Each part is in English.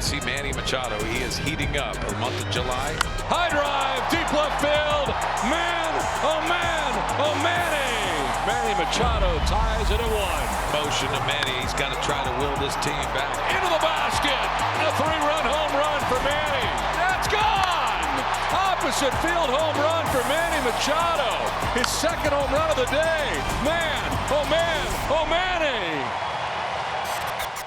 see Manny Machado. He is heating up the month of July. High drive, deep left field. Man, oh man, oh Manny. Manny Machado ties it at 1. Motion to Manny. He's got to try to will this team back into the basket. A 3-run home run for Manny. That's gone. Opposite field home run for Manny Machado. His second home run of the day. Man, oh man, oh Manny.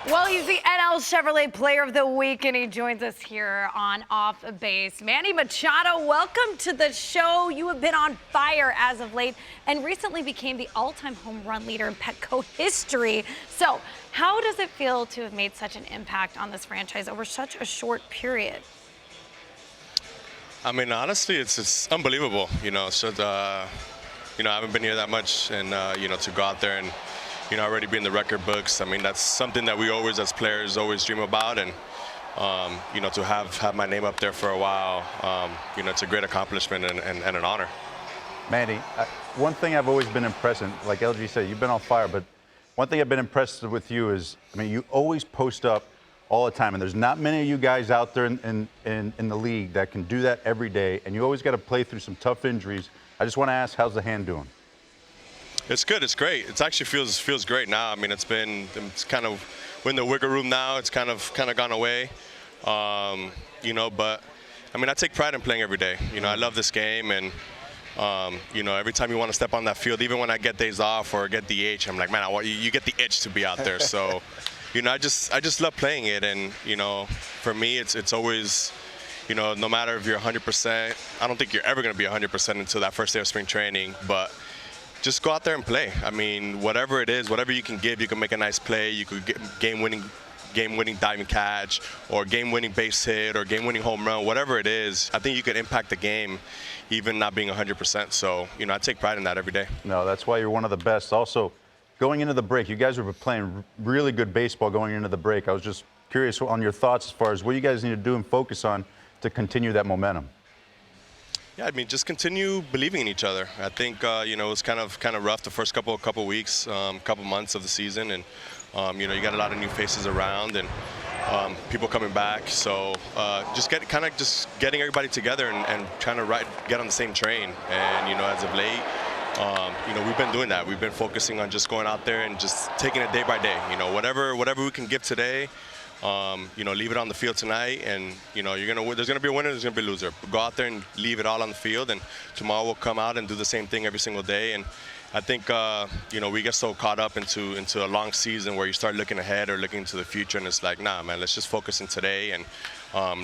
Well, he's the NL Chevrolet Player of the Week, and he joins us here on Off Base. Manny Machado, welcome to the show. You have been on fire as of late and recently became the all-time home run leader in Petco history. So how does it feel to have made such an impact on this franchise over such a short period? I mean, honestly, it's unbelievable, So, I haven't been here that much, and, to go out there and, already be in the record books. I mean, that's something that we always, as players, always dream about. And, to have my name up there for a while, it's a great accomplishment and an honor. Manny, one thing I've always been impressed in, like LG said, you've been on fire, but one thing I've been impressed with you is, you always post up all the time. And there's not many of you guys out there in the league that can do that every day. And you always got to play through some tough injuries. I just want to ask, how's the hand doing? It's good. It's great. It actually feels great now. I mean, it's kind of, we're in the wiggle room now. It's kind of gone away, but I mean, I take pride in playing every day. I love this game, and every time you want to step on that field, even when I get days off or get the itch, I'm like, man, you get the itch to be out there. So, I just love playing it, and for me, it's always, no matter if you're 100%. I don't think you're ever going to be 100% until that first day of spring training, but just go out there and play. I mean, whatever it is, whatever you can give, you can make a nice play. You could get game-winning diving catch, or game-winning base hit, or game-winning home run, whatever it is. I think you could impact the game, even not being 100%. So, I take pride in that every day. No, that's why you're one of the best. Also, going into the break, you guys were playing really good baseball going into the break. I was just curious on your thoughts as far as what you guys need to do and focus on to continue that momentum. Yeah, I mean, just continue believing in each other. I think it was kind of rough the first couple weeks, couple months of the season, and you got a lot of new faces around and people coming back. So just getting everybody together and trying to get on the same train. And as of late, we've been doing that. We've been focusing on just going out there and just taking it day by day. Whatever we can give today. Leave it on the field tonight, and there's gonna be a winner, there's gonna be a loser. Go out there and leave it all on the field, and tomorrow we'll come out and do the same thing every single day. And I think we get so caught up into a long season where you start looking ahead or looking into the future, and it's like, nah, man, let's just focus on today and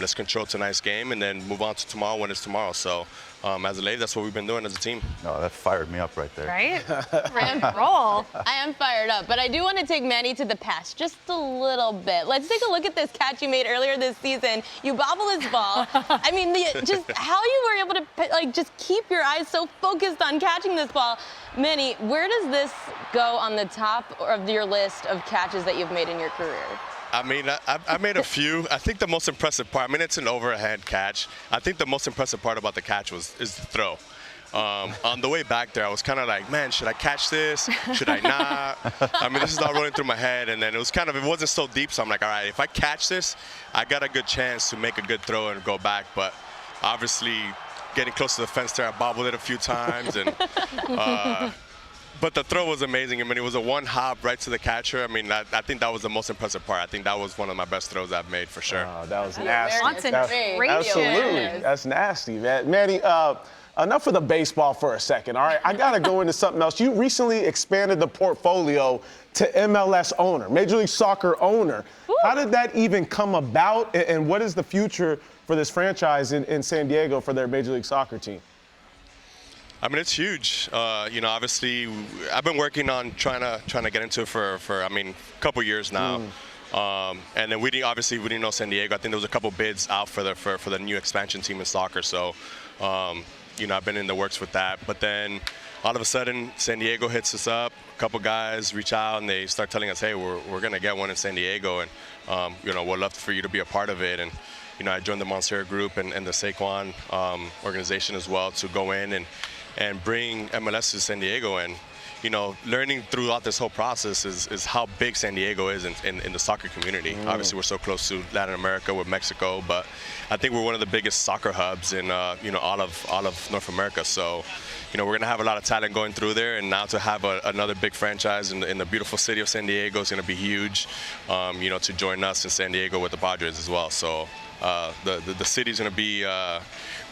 let's control tonight's game and then move on to tomorrow when it's tomorrow. So as a lady, that's what we've been doing as a team. No, that fired me up right there. Right? Ram roll. I am fired up, but I do want to take Manny to the past just a little bit. Let's take a look at this catch you made earlier this season. You bobble his ball. I mean, just how you were able to just keep your eyes so focused on catching this ball. Manny, where does this go on the top of your list of catches that you've made in your career? I mean, I made a few. I think the most impressive part, it's an overhand catch. I think the most impressive part about the catch is the throw. On the way back there, I was kind of like, man, should I catch this? Should I not? I mean, this is all rolling through my head, and then it wasn't so deep, so I'm like, all right, if I catch this, I got a good chance to make a good throw and go back. But obviously, getting close to the fence there, I bobbled it a few times, and but the throw was amazing. I mean, it was a one hop right to the catcher. I mean, I think that was the most impressive part. I think that was one of my best throws I've made for sure. That was nasty. Absolutely. That's nasty, man. Manny, enough of the baseball for a second, all right? I got to go into something else. You recently expanded the portfolio to MLS owner, Major League Soccer owner. Woo. How did that even come about, and what is the future for this franchise in San Diego for their Major League Soccer team? I mean, it's huge. Obviously, I've been working on trying to get into it for a couple years now. And then we didn't know San Diego. I think there was a couple bids out for the new expansion team in soccer. So, I've been in the works with that. But then all of a sudden, San Diego hits us up. A couple guys reach out and they start telling us, hey, we're gonna get one in San Diego, and we'd love for you to be a part of it. And I joined the Monster Group and the Saquon organization as well to go in and bring MLS to San Diego. And learning throughout this whole process is how big San Diego is in the soccer community. Obviously, we're so close to Latin America with Mexico, but I think we're one of the biggest soccer hubs in all of North America. So, we're going to have a lot of talent going through there, and now to have another big franchise in the beautiful city of San Diego is going to be huge. To join us in San Diego with the Padres as well. So, the city's going to be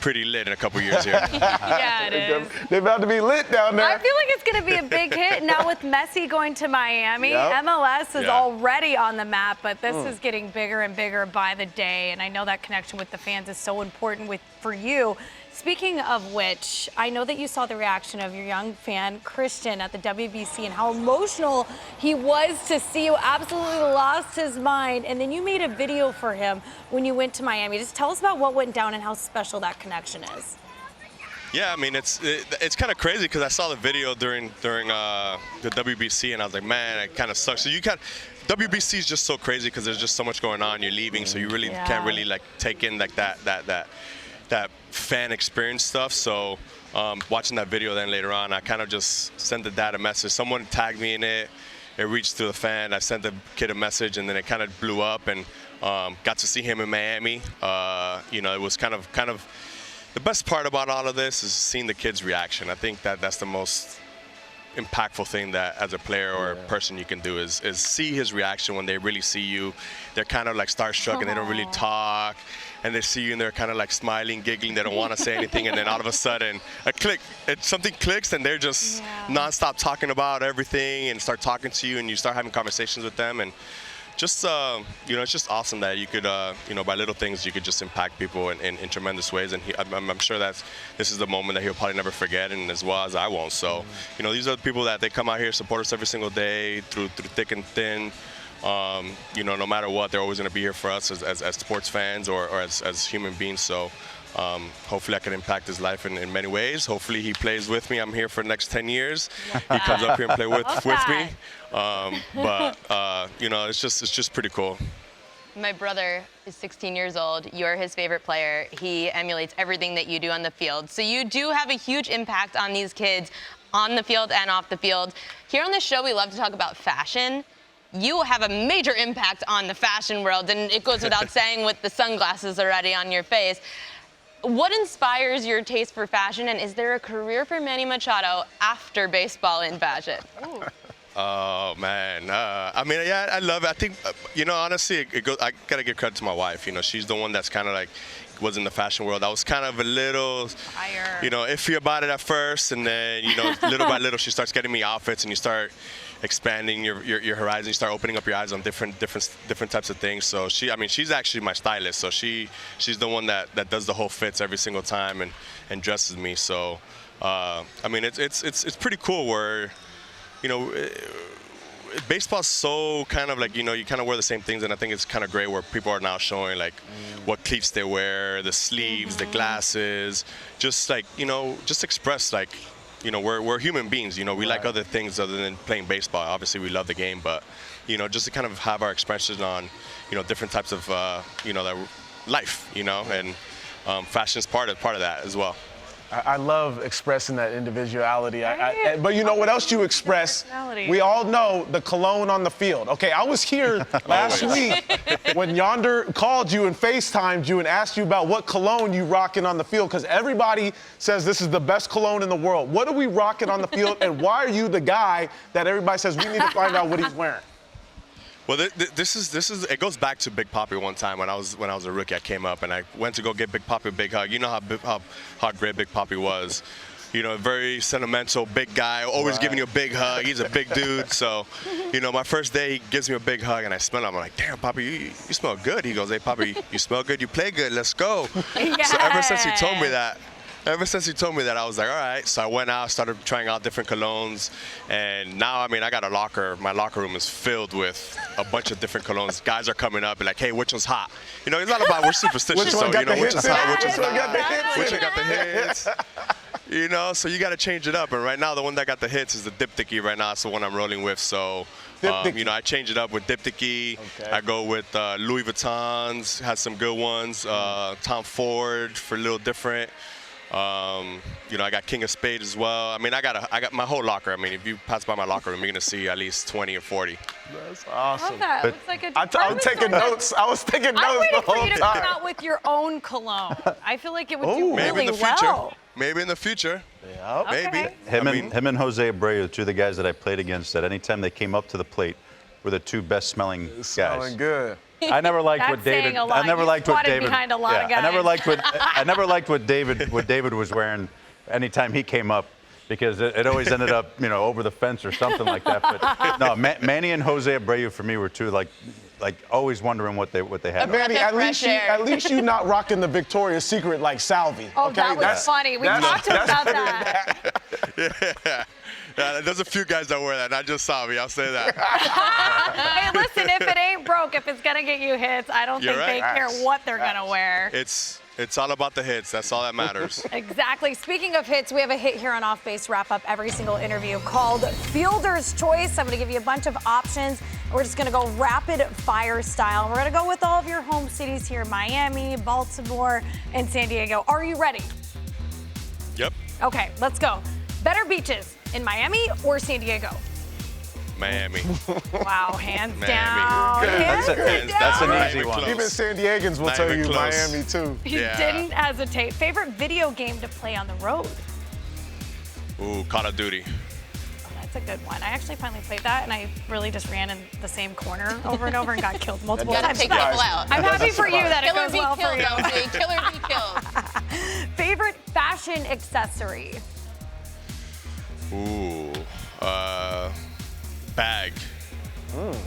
pretty lit in a couple years here. Yeah, it is. They're about to be lit down there. I feel like it's going to be a big hit. Now with Messi going to Miami, Yep. MLS is already on the map, but this is getting bigger and bigger by the day. And I know that connection with the fans is so important for you. Speaking of which, I know that you saw the reaction of your young fan, Christian, at the WBC and how emotional he was to see you. Absolutely lost his mind. And then you made a video for him when you went to Miami. Just tell us about what went down and how special that connection is. Yeah, I mean, it's kind of crazy because I saw the video during the WBC, and I was like, man, it kind of sucks. So WBC is just so crazy because there's just so much going on. You're leaving, so you really can't really like take in like that fan experience stuff. So watching that video then later on, I kind of just sent the dad a message. Someone tagged me in it. It reached to the fan. I sent the kid a message, and then it kind of blew up, and got to see him in Miami. It was kind of the best part about all of this is seeing the kid's reaction. I think that's the most impactful thing that as a player or a person you can do is see his reaction when they really see you. They're kind of like starstruck and they don't really talk, and they see you and they're kind of like smiling, giggling. They don't want to say anything, and then all of a sudden something clicks, and they're just nonstop talking about everything and start talking to you, and you start having conversations with them, and just it's just awesome that you could by little things you could just impact people in tremendous ways. And I'm sure that this is the moment that he'll probably never forget, and as well as I won't. So these are the people that they come out here, support us every single day through thick and thin. No matter what, they're always going to be here for us as sports fans or as human beings. So hopefully I can impact his life in many ways. Hopefully he plays with me. I'm here for the next 10 years. He comes up here and plays with me. It's just pretty cool. My brother is 16 years old. You're his favorite player. He emulates everything that you do on the field. So you do have a huge impact on these kids on the field and off the field. Here on this show, we love to talk about fashion. You have a major impact on the fashion world, and it goes without saying with the sunglasses already on your face. What inspires your taste for fashion, and is there a career for Manny Machado after baseball in fashion? Ooh. Oh man, I love it. I think honestly, I gotta give credit to my wife. She's the one that's kind of like was in the fashion world. I was kind of a little, iffy about it at first, and then little by little, she starts getting me outfits, and you start expanding your horizon. You start opening up your eyes on different types of things. So she's actually my stylist. So she's the one that does the whole fits every single time and dresses me. So it's pretty cool where baseball's so kind of like you kind of wear the same things, and I think it's kind of great where people are now showing like what cleats they wear, the sleeves, the glasses, just like just express like. We're human beings. We like other things other than playing baseball. Obviously, we love the game, but just to kind of have our expressions on, different types of, life. And fashion is part of that as well. I love expressing that individuality. But you know what else you express? We all know the cologne on the field. Okay, I was here last week when Yonder called you and FaceTimed you and asked you about what cologne you rocking on the field, because everybody says this is the best cologne in the world. What are we rocking on the field, and why are you the guy that everybody says we need to find out what he's wearing? Well, this is it goes back to Big Papi one time when I was a rookie. I came up and I went to go get Big Papi a big hug. You know how great Big Papi was. Very sentimental, big guy, always giving you a big hug. He's a big dude. So, my first day, he gives me a big hug, and I smell him. I'm like, damn, Papi, you smell good. He goes, hey, Papi, you smell good, you play good, let's go. Yes. So ever since he told me that, I was like, all right. So I went out, started trying out different colognes, and now, I got a locker. My locker room is filled with a bunch of different colognes. Guys are coming up and like, hey, which one's hot? It's not about we're superstitious. Which one got the hits? Which one got the hits? So you got to change it up. And right now, the one that got the hits is the Diptyque. Right now, it's the one I'm rolling with. So, I change it up with Diptyque. Okay. I go with Louis Vuittons, has some good ones. Tom Ford for a little different. You know, I got King of Spades as well. I mean, I got my whole locker. I mean, if you pass by my locker room, you're gonna see at least 20 or 40. That's I awesome. love that. But Looks like a I was taking notes. I was taking I'm notes the waiting for whole you to come time. out with your own cologne. I feel like it would do Maybe really in the future. well. Maybe in the future. Yep. Maybe. Okay. Him and Jose Abreu, two of the guys that I played against, that anytime they came up to the plate, were the two best smelling guys. Smelling good. I never liked That's what David. saying a lot. I never You liked what squatted David. behind a lot of I never guys. liked what I never liked what David was wearing anytime he came up, because it always ended up, you know, over the fence or something like that. But no, Manny and Jose Abreu for me were two like always wondering what they had. Manny, Breath of at least you not rocking the Victoria's Secret like Salvi. Oh, okay? that was funny. We talked about that. Yeah, there's a few guys that wear that, not just Savi, I'll say that. Hey, listen, if it ain't broke, if it's gonna get you hits, I don't You're think they right. care what they're gonna wear. It's all about the hits. That's all that matters. Exactly. Speaking of hits, we have a hit here on Off Base wrap up every single interview called Fielder's Choice. I'm going to give you a bunch of options. We're just going to go rapid fire style. We're going to go with all of your home cities here: Miami, Baltimore, and San Diego. Are you ready? Yep. Okay, let's go. Better beaches in Miami or San Diego? Miami. Wow, hands Miami. down. Hands That's an down. easy one. Close. Even San Diegans will Not tell even you close. Miami too. You Yeah. didn't hesitate. Favorite video game to play on the road? Ooh, Call of Duty. Oh, that's a good one. I actually finally played that, and I really just ran in the same corner over and over and got killed multiple Gotta times. take But people out. I'm happy for you that it Killer goes be well for killed, you. LG. Killer be killed. Favorite fashion accessory? Ooh, bag.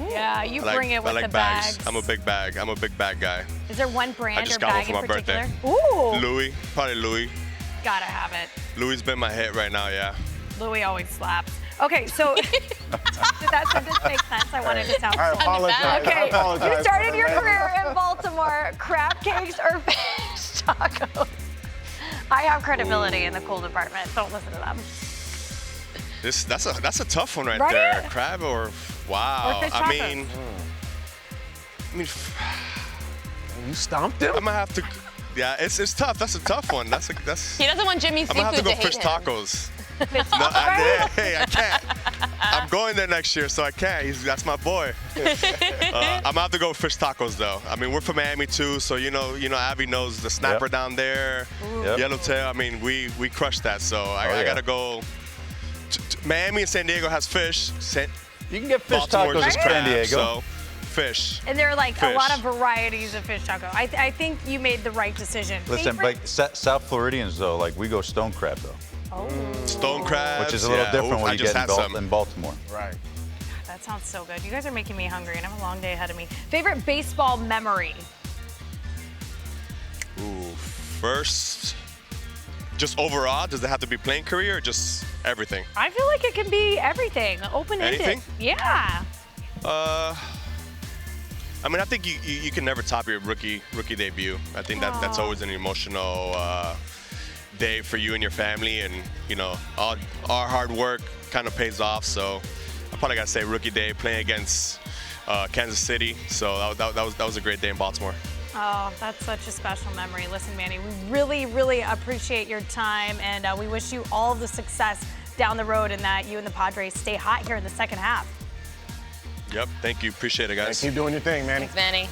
Yeah, you I bring it with I like the bags. I'm a big bag guy. Is there one brand just or got one bag for in my particular? birthday. Ooh, Louis, probably Louis. gotta have it. Louis been my hit right now, yeah. Louis always slaps. Okay, so did that sentence make sense? I wanted to sound I apologize. I Okay, apologize you started your for the career in Baltimore. Crab cakes or fish tacos? I have credibility in the cool department. Don't listen to them. That's a tough one right Right? there. Crab or wow. Or fish I tacos. mean, You stomped him? I'm gonna have to. Yeah, it's tough. That's a tough one. That's He doesn't want Jimmy I'm gonna have to Seafood go to fish hate him. tacos. Fish No, tacos. hey, I can't. I'm going there next year, so I can't. That's my boy. I'm gonna have to go fish tacos though. I mean, we're from Miami too, so you know, Abby knows the snapper Yep. down there, Yep. yellowtail. I mean, we crushed that. So I yeah. gotta go. Miami and San Diego has fish. You can get fish Baltimore tacos in just San crab, Diego. so fish. And there are like a Fish. lot of varieties of fish taco. I think you made the right decision. Listen, Favorite- like South Floridians though, like we go stone crab though, Stone crabs, which is a little different Oof, when I you just get had some. in Baltimore. Right. That sounds so good. You guys are making me hungry, and I have a long day ahead of me. Favorite baseball memory? Ooh, first, just overall, does it have to be playing career or just everything? I feel like it can be everything, open-ended. Anything? Yeah. I mean, I think you can never top your rookie debut. I think that's always an emotional day for you and your family, and you know, all our hard work kind of pays off. So I probably gotta say rookie day, playing against Kansas City. So that was a great day in Baltimore. Oh, that's such a special memory. Listen, Manny, we really, really appreciate your time, and we wish you all of the success down the road, and that you and the Padres stay hot here in the second half. Yep, thank you, appreciate it, guys. Keep doing your thing, Manny. Thanks, Manny.